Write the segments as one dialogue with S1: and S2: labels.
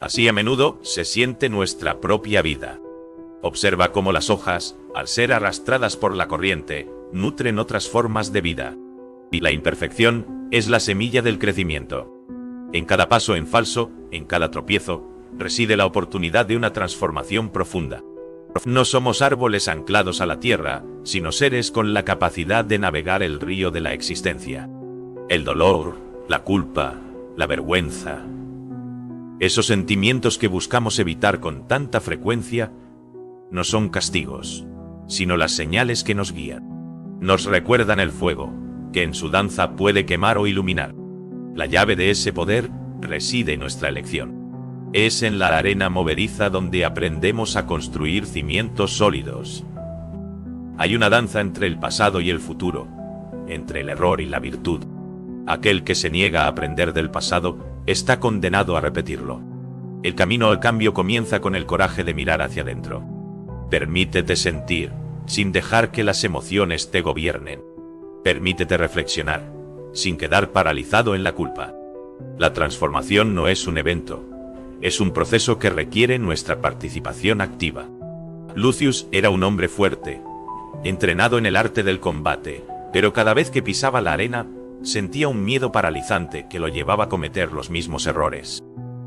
S1: Así a menudo se siente nuestra propia vida. Observa cómo las hojas, al ser arrastradas por la corriente, nutren otras formas de vida. Y la imperfección es la semilla del crecimiento. En cada paso en falso, en cada tropiezo, reside la oportunidad de una transformación profunda. No somos árboles anclados a la tierra, sino seres con la capacidad de navegar el río de la existencia. El dolor, la culpa, la vergüenza, esos sentimientos que buscamos evitar con tanta frecuencia, no son castigos, sino las señales que nos guían. Nos recuerdan el fuego, que en su danza puede quemar o iluminar. La llave de ese poder reside en nuestra elección. Es en la arena movediza donde aprendemos a construir cimientos sólidos. Hay una danza entre el pasado y el futuro, entre el error y la virtud. Aquel que se niega a aprender del pasado está condenado a repetirlo. El camino al cambio comienza con el coraje de mirar hacia adentro. Permítete sentir, sin dejar que las emociones te gobiernen. Permítete reflexionar, sin quedar paralizado en la culpa. La transformación no es un evento, es un proceso que requiere nuestra participación activa. Lucius era un hombre fuerte, entrenado en el arte del combate, pero cada vez que pisaba la arena, sentía un miedo paralizante que lo llevaba a cometer los mismos errores.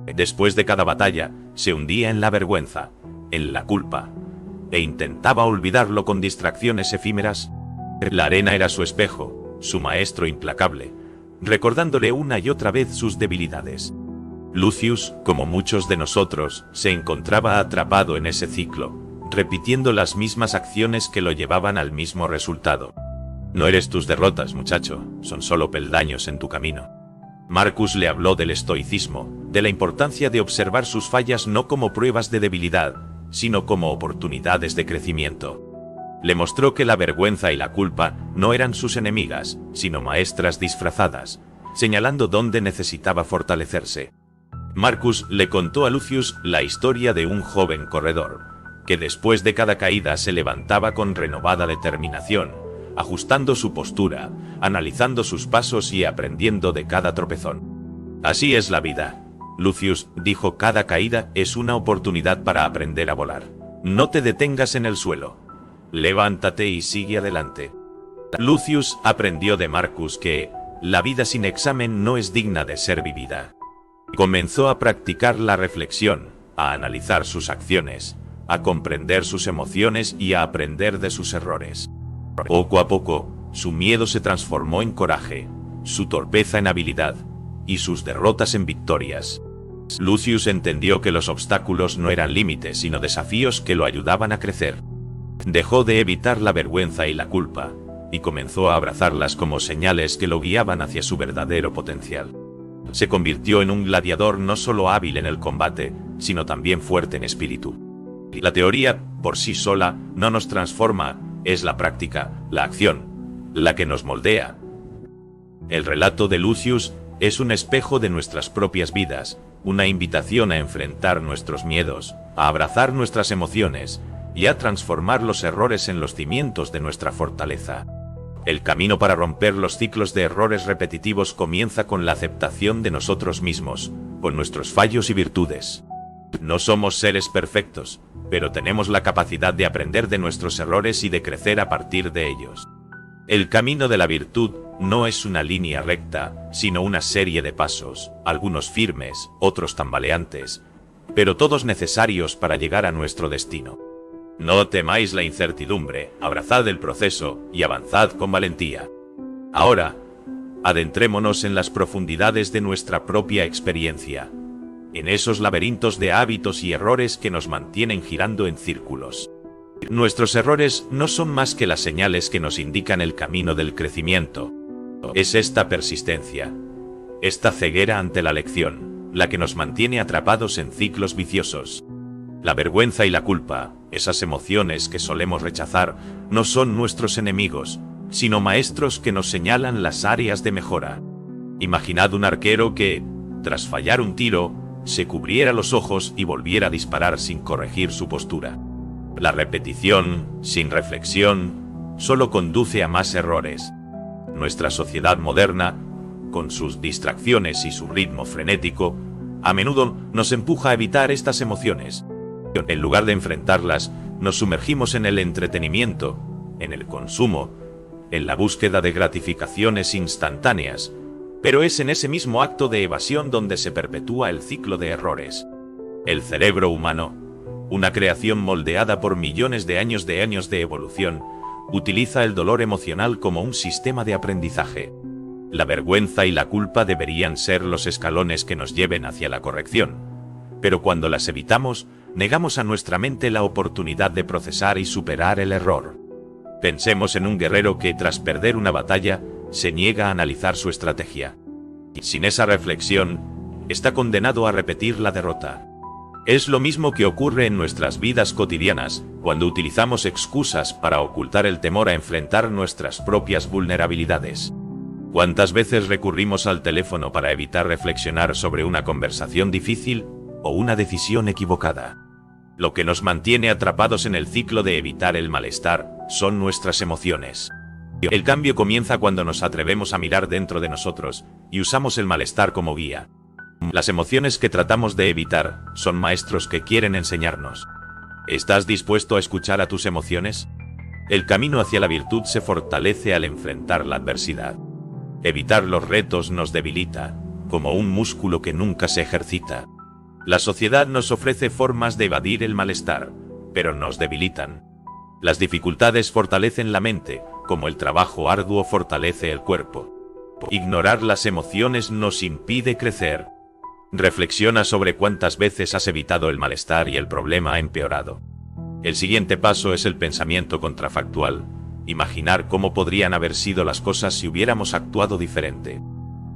S1: Después de cada batalla, se hundía en la vergüenza, en la culpa, e intentaba olvidarlo con distracciones efímeras. La arena era su espejo, su maestro implacable, recordándole una y otra vez sus debilidades. Lucius, como muchos de nosotros, se encontraba atrapado en ese ciclo, repitiendo las mismas acciones que lo llevaban al mismo resultado. No eres tus derrotas, muchacho, son solo peldaños en tu camino. Marcus le habló del estoicismo, de la importancia de observar sus fallas no como pruebas de debilidad, sino como oportunidades de crecimiento. Le mostró que la vergüenza y la culpa no eran sus enemigas, sino maestras disfrazadas, señalando dónde necesitaba fortalecerse. Marcus le contó a Lucius la historia de un joven corredor, que después de cada caída se levantaba con renovada determinación, ajustando su postura, analizando sus pasos y aprendiendo de cada tropezón. Así es la vida. Lucius dijo: cada caída es una oportunidad para aprender a volar. No te detengas en el suelo. Levántate y sigue adelante. Lucius aprendió de Marcus que la vida sin examen no es digna de ser vivida. Comenzó a practicar la reflexión, a analizar sus acciones, a comprender sus emociones y a aprender de sus errores. Poco a poco, su miedo se transformó en coraje, su torpeza en habilidad y sus derrotas en victorias. Lucius entendió que los obstáculos no eran límites, sino desafíos que lo ayudaban a crecer. Dejó de evitar la vergüenza y la culpa, y comenzó a abrazarlas como señales que lo guiaban hacia su verdadero potencial. Se convirtió en un gladiador no solo hábil en el combate, sino también fuerte en espíritu. La teoría, por sí sola, no nos transforma, es la práctica, la acción, la que nos moldea. El relato de Lucius es un espejo de nuestras propias vidas, una invitación a enfrentar nuestros miedos, a abrazar nuestras emociones y a transformar los errores en los cimientos de nuestra fortaleza. El camino para romper los ciclos de errores repetitivos comienza con la aceptación de nosotros mismos, con nuestros fallos y virtudes. No somos seres perfectos, pero tenemos la capacidad de aprender de nuestros errores y de crecer a partir de ellos. El camino de la virtud no es una línea recta, sino una serie de pasos, algunos firmes, otros tambaleantes, pero todos necesarios para llegar a nuestro destino. No temáis la incertidumbre, abrazad el proceso y avanzad con valentía. Ahora, adentrémonos en las profundidades de nuestra propia experiencia, en esos laberintos de hábitos y errores que nos mantienen girando en círculos. Nuestros errores no son más que las señales que nos indican el camino del crecimiento. Es esta persistencia, esta ceguera ante la lección, la que nos mantiene atrapados en ciclos viciosos. La vergüenza y la culpa, esas emociones que solemos rechazar, no son nuestros enemigos, sino maestros que nos señalan las áreas de mejora. Imaginad un arquero que, tras fallar un tiro, se cubriera los ojos y volviera a disparar sin corregir su postura. La repetición, sin reflexión, solo conduce a más errores. Nuestra sociedad moderna, con sus distracciones y su ritmo frenético, A menudo nos empuja a evitar estas emociones. En lugar de enfrentarlas, nos sumergimos en el entretenimiento, en el consumo, en la búsqueda de gratificaciones instantáneas. Pero es en ese mismo acto de evasión donde se perpetúa el ciclo de errores. El cerebro humano, una creación moldeada por millones de años de evolución, utiliza el dolor emocional como un sistema de aprendizaje. La vergüenza y la culpa deberían ser los escalones que nos lleven hacia la corrección. Pero cuando las evitamos, negamos a nuestra mente la oportunidad de procesar y superar el error. Pensemos en un guerrero que, tras perder una batalla, se niega a analizar su estrategia. Y sin esa reflexión, está condenado a repetir la derrota. Es lo mismo que ocurre en nuestras vidas cotidianas, cuando utilizamos excusas para ocultar el temor a enfrentar nuestras propias vulnerabilidades. ¿Cuántas veces recurrimos al teléfono para evitar reflexionar sobre una conversación difícil o una decisión equivocada? Lo que nos mantiene atrapados en el ciclo de evitar el malestar son nuestras emociones. El cambio comienza cuando nos atrevemos a mirar dentro de nosotros y usamos el malestar como guía. Las emociones que tratamos de evitar son maestros que quieren enseñarnos. ¿Estás dispuesto a escuchar a tus emociones? El camino hacia la virtud se fortalece al enfrentar la adversidad. Evitar los retos nos debilita, como un músculo que nunca se ejercita. La sociedad nos ofrece formas de evadir el malestar, pero nos debilitan. Las dificultades fortalecen la mente, como el trabajo arduo fortalece el cuerpo. Ignorar las emociones nos impide crecer. Reflexiona sobre cuántas veces has evitado el malestar y el problema ha empeorado. El siguiente paso es el pensamiento contrafactual. Imaginar cómo podrían haber sido las cosas si hubiéramos actuado diferente.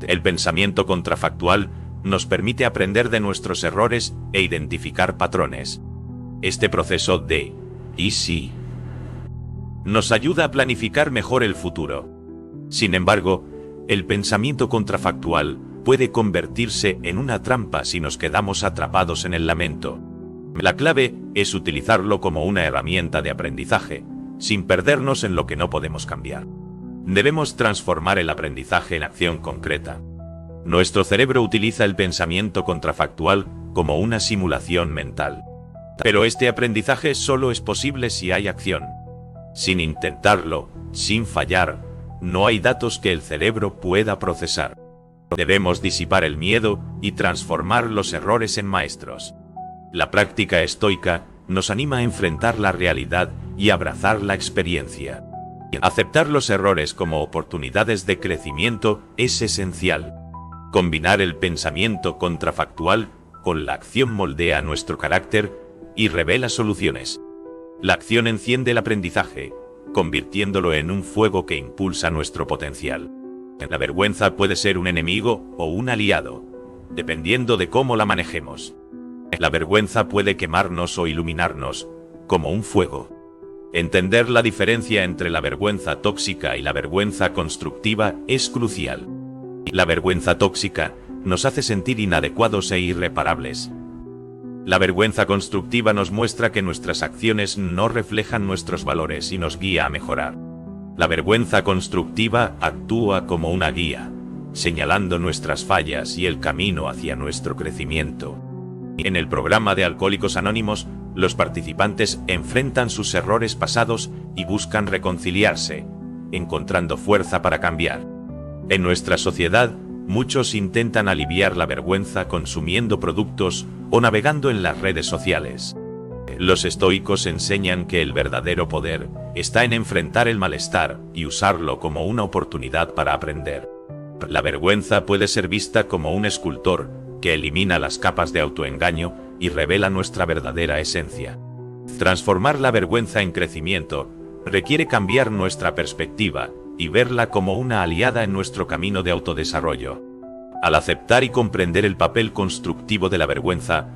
S1: El pensamiento contrafactual nos permite aprender de nuestros errores e identificar patrones. Este proceso de ¿y si? Nos ayuda a planificar mejor el futuro. Sin embargo, el pensamiento contrafactual puede convertirse en una trampa si nos quedamos atrapados en el lamento. La clave es utilizarlo como una herramienta de aprendizaje, sin perdernos en lo que no podemos cambiar. Debemos transformar el aprendizaje en acción concreta. Nuestro cerebro utiliza el pensamiento contrafactual como una simulación mental. Pero este aprendizaje solo es posible si hay acción. Sin intentarlo, sin fallar, no hay datos que el cerebro pueda procesar. Debemos disipar el miedo y transformar los errores en maestros. La práctica estoica nos anima a enfrentar la realidad y abrazar la experiencia. Aceptar los errores como oportunidades de crecimiento es esencial. Combinar el pensamiento contrafactual con la acción moldea nuestro carácter y revela soluciones. La acción enciende el aprendizaje, convirtiéndolo en un fuego que impulsa nuestro potencial. La vergüenza puede ser un enemigo o un aliado, dependiendo de cómo la manejemos. La vergüenza puede quemarnos o iluminarnos, como un fuego. Entender la diferencia entre la vergüenza tóxica y la vergüenza constructiva es crucial. La vergüenza tóxica nos hace sentir inadecuados e irreparables. La vergüenza constructiva nos muestra que nuestras acciones no reflejan nuestros valores y nos guía a mejorar. La vergüenza constructiva actúa como una guía, señalando nuestras fallas y el camino hacia nuestro crecimiento. En el programa de Alcohólicos Anónimos, los participantes enfrentan sus errores pasados y buscan reconciliarse, encontrando fuerza para cambiar. En nuestra sociedad, muchos intentan aliviar la vergüenza consumiendo productos o navegando en las redes sociales. Los estoicos enseñan que el verdadero poder está en enfrentar el malestar y usarlo como una oportunidad para aprender. La vergüenza puede ser vista como un escultor que elimina las capas de autoengaño y revela nuestra verdadera esencia. Transformar la vergüenza en crecimiento requiere cambiar nuestra perspectiva y verla como una aliada en nuestro camino de autodesarrollo. Al aceptar y comprender el papel constructivo de la vergüenza,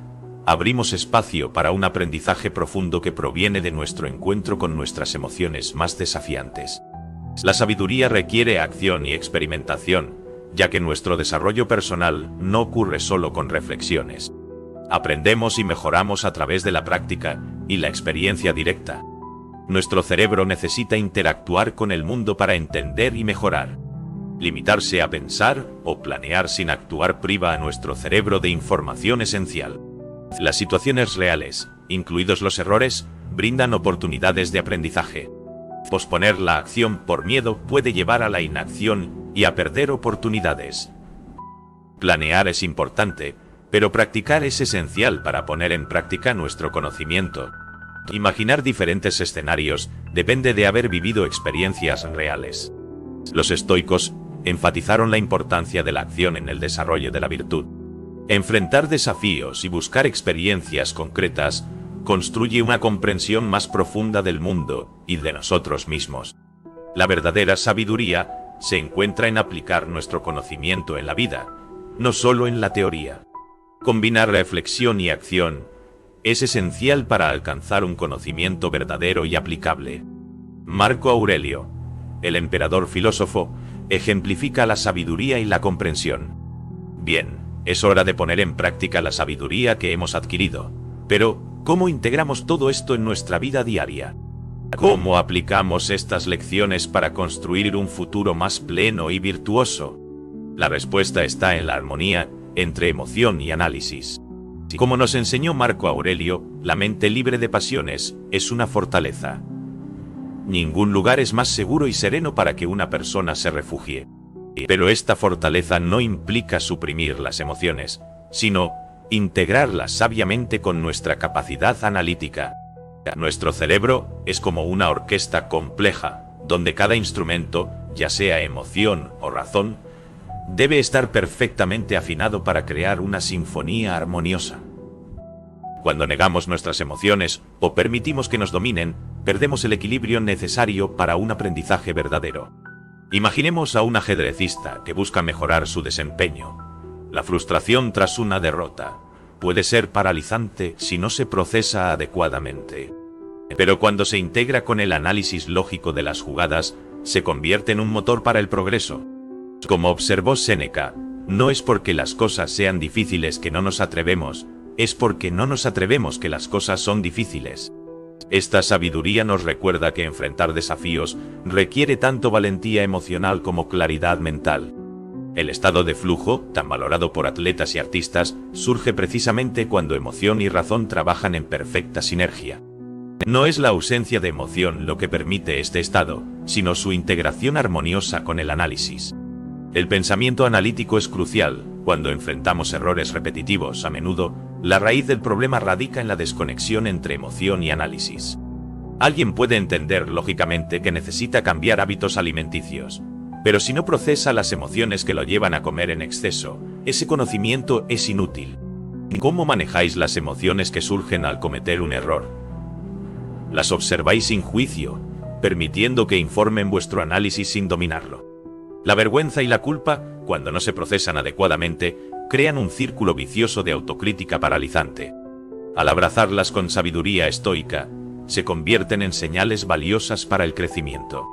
S1: abrimos espacio para un aprendizaje profundo que proviene de nuestro encuentro con nuestras emociones más desafiantes. La sabiduría requiere acción y experimentación, ya que nuestro desarrollo personal no ocurre solo con reflexiones. Aprendemos y mejoramos a través de la práctica y la experiencia directa. Nuestro cerebro necesita interactuar con el mundo para entender y mejorar. Limitarse a pensar o planear sin actuar priva a nuestro cerebro de información esencial. Las situaciones reales, incluidos los errores, brindan oportunidades de aprendizaje. Posponer la acción por miedo puede llevar a la inacción y a perder oportunidades. Planear es importante, pero practicar es esencial para poner en práctica nuestro conocimiento. Imaginar diferentes escenarios depende de haber vivido experiencias reales. Los estoicos enfatizaron la importancia de la acción en el desarrollo de la virtud. Enfrentar desafíos y buscar experiencias concretas construye una comprensión más profunda del mundo y de nosotros mismos. La verdadera sabiduría se encuentra en aplicar nuestro conocimiento en la vida, no solo en la teoría. Combinar reflexión y acción es esencial para alcanzar un conocimiento verdadero y aplicable. Marco Aurelio, el emperador filósofo, ejemplifica la sabiduría y la comprensión. Bien, es hora de poner en práctica la sabiduría que hemos adquirido. Pero, ¿cómo integramos todo esto en nuestra vida diaria? ¿Cómo aplicamos estas lecciones para construir un futuro más pleno y virtuoso? La respuesta está en la armonía entre emoción y análisis. Como nos enseñó Marco Aurelio, la mente libre de pasiones es una fortaleza. Ningún lugar es más seguro y sereno para que una persona se refugie. Pero esta fortaleza no implica suprimir las emociones, sino integrarlas sabiamente con nuestra capacidad analítica. Nuestro cerebro es como una orquesta compleja, donde cada instrumento, ya sea emoción o razón, debe estar perfectamente afinado para crear una sinfonía armoniosa. Cuando negamos nuestras emociones o permitimos que nos dominen, perdemos el equilibrio necesario para un aprendizaje verdadero. Imaginemos a un ajedrecista que busca mejorar su desempeño. La frustración tras una derrota puede ser paralizante si no se procesa adecuadamente. Pero cuando se integra con el análisis lógico de las jugadas, se convierte en un motor para el progreso. Como observó Séneca, no es porque las cosas sean difíciles que no nos atrevemos, es porque no nos atrevemos que las cosas son difíciles. Esta sabiduría nos recuerda que enfrentar desafíos requiere tanto valentía emocional como claridad mental. El estado de flujo, tan valorado por atletas y artistas, surge precisamente cuando emoción y razón trabajan en perfecta sinergia. No es la ausencia de emoción lo que permite este estado, sino su integración armoniosa con el análisis. El pensamiento analítico es crucial. Cuando enfrentamos errores repetitivos, a menudo, la raíz del problema radica en la desconexión entre emoción y análisis. Alguien puede entender lógicamente que necesita cambiar hábitos alimenticios, pero si no procesa las emociones que lo llevan a comer en exceso, ese conocimiento es inútil. ¿Cómo manejáis las emociones que surgen al cometer un error? Las observáis sin juicio, permitiendo que informen vuestro análisis sin dominarlo. La vergüenza y la culpa, cuando no se procesan adecuadamente, crean un círculo vicioso de autocrítica paralizante. Al abrazarlas con sabiduría estoica, se convierten en señales valiosas para el crecimiento.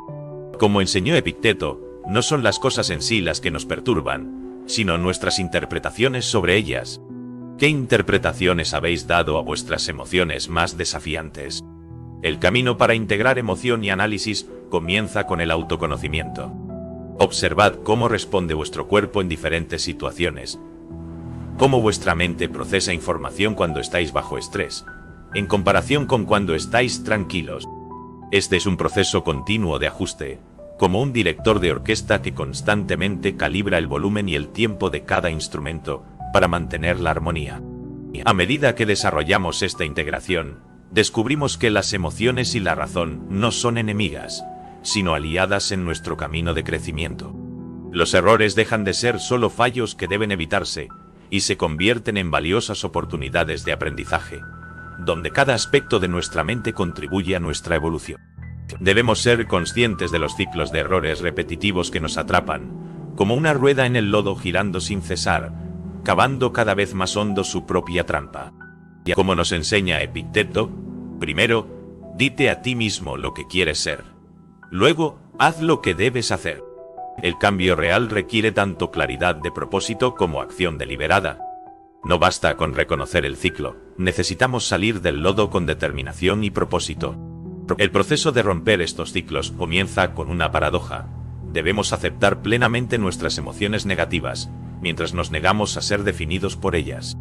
S1: Como enseñó Epicteto, no son las cosas en sí las que nos perturban, sino nuestras interpretaciones sobre ellas. ¿Qué interpretaciones habéis dado a vuestras emociones más desafiantes? El camino para integrar emoción y análisis comienza con el autoconocimiento. Observad cómo responde vuestro cuerpo en diferentes situaciones, cómo vuestra mente procesa información cuando estáis bajo estrés, en comparación con cuando estáis tranquilos. Este es un proceso continuo de ajuste, como un director de orquesta que constantemente calibra el volumen y el tiempo de cada instrumento para mantener la armonía. A medida que desarrollamos esta integración, descubrimos que las emociones y la razón no son enemigas, sino aliadas en nuestro camino de crecimiento. Los errores dejan de ser solo fallos que deben evitarse y se convierten en valiosas oportunidades de aprendizaje, donde cada aspecto de nuestra mente contribuye a nuestra evolución. Debemos ser conscientes de los ciclos de errores repetitivos que nos atrapan, como una rueda en el lodo girando sin cesar, cavando cada vez más hondo su propia trampa. Y como nos enseña Epicteto, primero, dite a ti mismo lo que quieres ser. Luego, haz lo que debes hacer. El cambio real requiere tanto claridad de propósito como acción deliberada. No basta con reconocer el ciclo, necesitamos salir del lodo con determinación y propósito. El proceso de romper estos ciclos comienza con una paradoja. Debemos aceptar plenamente nuestras emociones negativas, mientras nos negamos a ser definidos por ellas.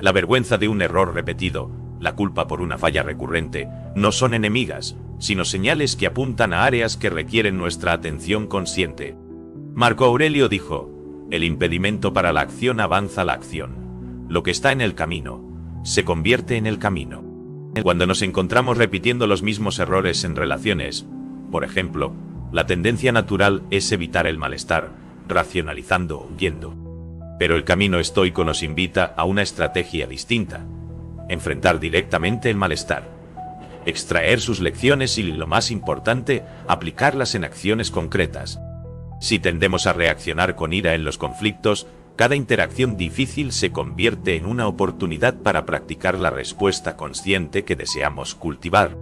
S1: La vergüenza de un error repetido, la culpa por una falla recurrente, no son enemigas, sino señales que apuntan a áreas que requieren nuestra atención consciente. Marco Aurelio dijo: el impedimento para la acción avanza la acción. Lo que está en el camino, se convierte en el camino. Cuando nos encontramos repitiendo los mismos errores en relaciones, por ejemplo, la tendencia natural es evitar el malestar, racionalizando o huyendo. Pero el camino estoico nos invita a una estrategia distinta: enfrentar directamente el malestar, extraer sus lecciones y, lo más importante, aplicarlas en acciones concretas. Si tendemos a reaccionar con ira en los conflictos, cada interacción difícil se convierte en una oportunidad para practicar la respuesta consciente que deseamos cultivar.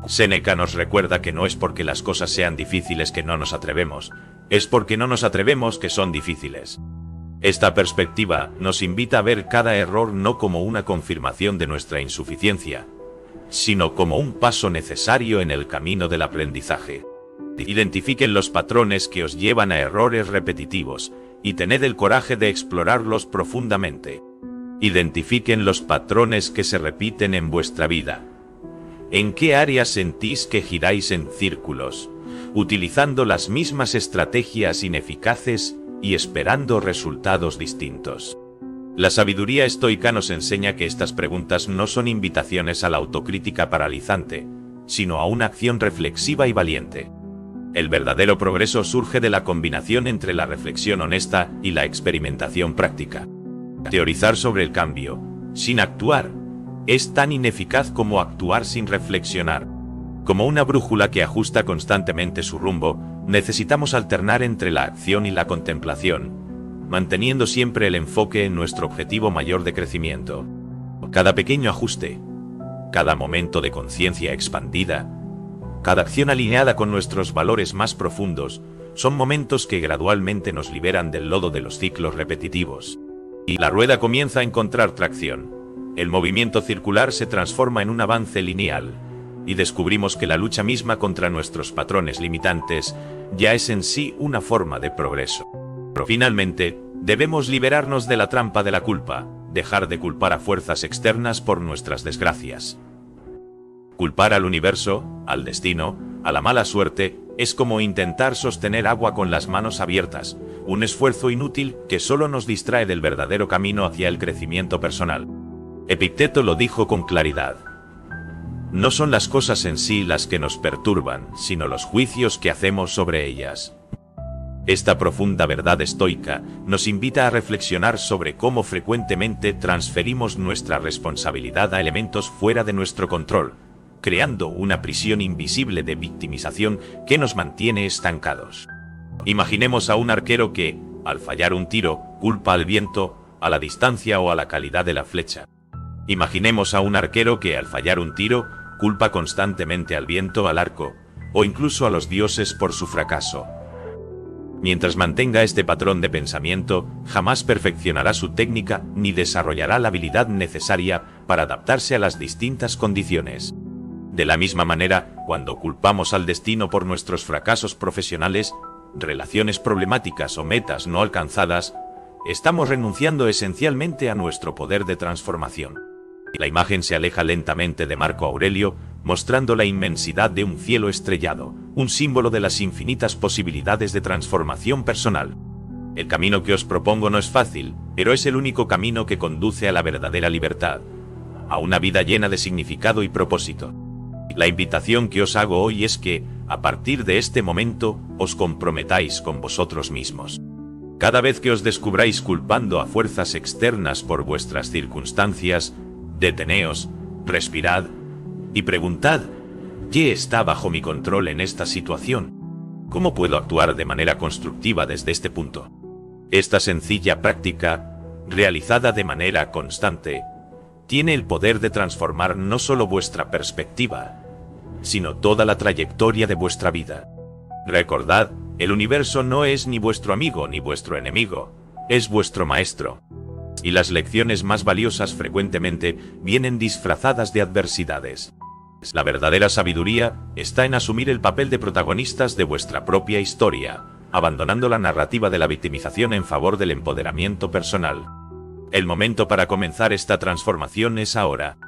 S1: Séneca nos recuerda que no es porque las cosas sean difíciles que no nos atrevemos, es porque no nos atrevemos que son difíciles. Esta perspectiva nos invita a ver cada error no como una confirmación de nuestra insuficiencia, sino como un paso necesario en el camino del aprendizaje. Identifiquen los patrones que os llevan a errores repetitivos y tened el coraje de explorarlos profundamente. Identifiquen los patrones que se repiten en vuestra vida. ¿En qué áreas sentís que giráis en círculos, utilizando las mismas estrategias ineficaces y esperando resultados distintos? La sabiduría estoica nos enseña que estas preguntas no son invitaciones a la autocrítica paralizante, sino a una acción reflexiva y valiente. El verdadero progreso surge de la combinación entre la reflexión honesta y la experimentación práctica. Teorizar sobre el cambio, sin actuar, es tan ineficaz como actuar sin reflexionar. Como una brújula que ajusta constantemente su rumbo, necesitamos alternar entre la acción y la contemplación, manteniendo siempre el enfoque en nuestro objetivo mayor de crecimiento. Cada pequeño ajuste, cada momento de conciencia expandida, cada acción alineada con nuestros valores más profundos, son momentos que gradualmente nos liberan del lodo de los ciclos repetitivos. Y la rueda comienza a encontrar tracción. El movimiento circular se transforma en un avance lineal, y descubrimos que la lucha misma contra nuestros patrones limitantes ya es en sí una forma de progreso. Finalmente, debemos liberarnos de la trampa de la culpa, dejar de culpar a fuerzas externas por nuestras desgracias. Culpar al universo, al destino, a la mala suerte, es como intentar sostener agua con las manos abiertas, un esfuerzo inútil que solo nos distrae del verdadero camino hacia el crecimiento personal. Epicteto lo dijo con claridad: no son las cosas en sí las que nos perturban, sino los juicios que hacemos sobre ellas. Esta profunda verdad estoica nos invita a reflexionar sobre cómo frecuentemente transferimos nuestra responsabilidad a elementos fuera de nuestro control, creando una prisión invisible de victimización que nos mantiene estancados. Imaginemos a un arquero que, al fallar un tiro, culpa al viento, a la distancia o a la calidad de la flecha. Imaginemos a un arquero que, al fallar un tiro, culpa constantemente al viento, al arco, o incluso a los dioses por su fracaso. Mientras mantenga este patrón de pensamiento, jamás perfeccionará su técnica ni desarrollará la habilidad necesaria para adaptarse a las distintas condiciones. De la misma manera, cuando culpamos al destino por nuestros fracasos profesionales, relaciones problemáticas o metas no alcanzadas, estamos renunciando esencialmente a nuestro poder de transformación. La imagen se aleja lentamente de Marco Aurelio, mostrando la inmensidad de un cielo estrellado, un símbolo de las infinitas posibilidades de transformación personal. El camino que os propongo no es fácil, pero es el único camino que conduce a la verdadera libertad, a una vida llena de significado y propósito. La invitación que os hago hoy es que, a partir de este momento, os comprometáis con vosotros mismos. Cada vez que os descubráis culpando a fuerzas externas por vuestras circunstancias, deteneos, respirad y preguntad: ¿qué está bajo mi control en esta situación? ¿Cómo puedo actuar de manera constructiva desde este punto? Esta sencilla práctica, realizada de manera constante, tiene el poder de transformar no solo vuestra perspectiva, sino toda la trayectoria de vuestra vida. Recordad, el universo no es ni vuestro amigo ni vuestro enemigo, es vuestro maestro. Y las lecciones más valiosas frecuentemente vienen disfrazadas de adversidades. La verdadera sabiduría está en asumir el papel de protagonistas de vuestra propia historia, abandonando la narrativa de la victimización en favor del empoderamiento personal. El momento para comenzar esta transformación es ahora.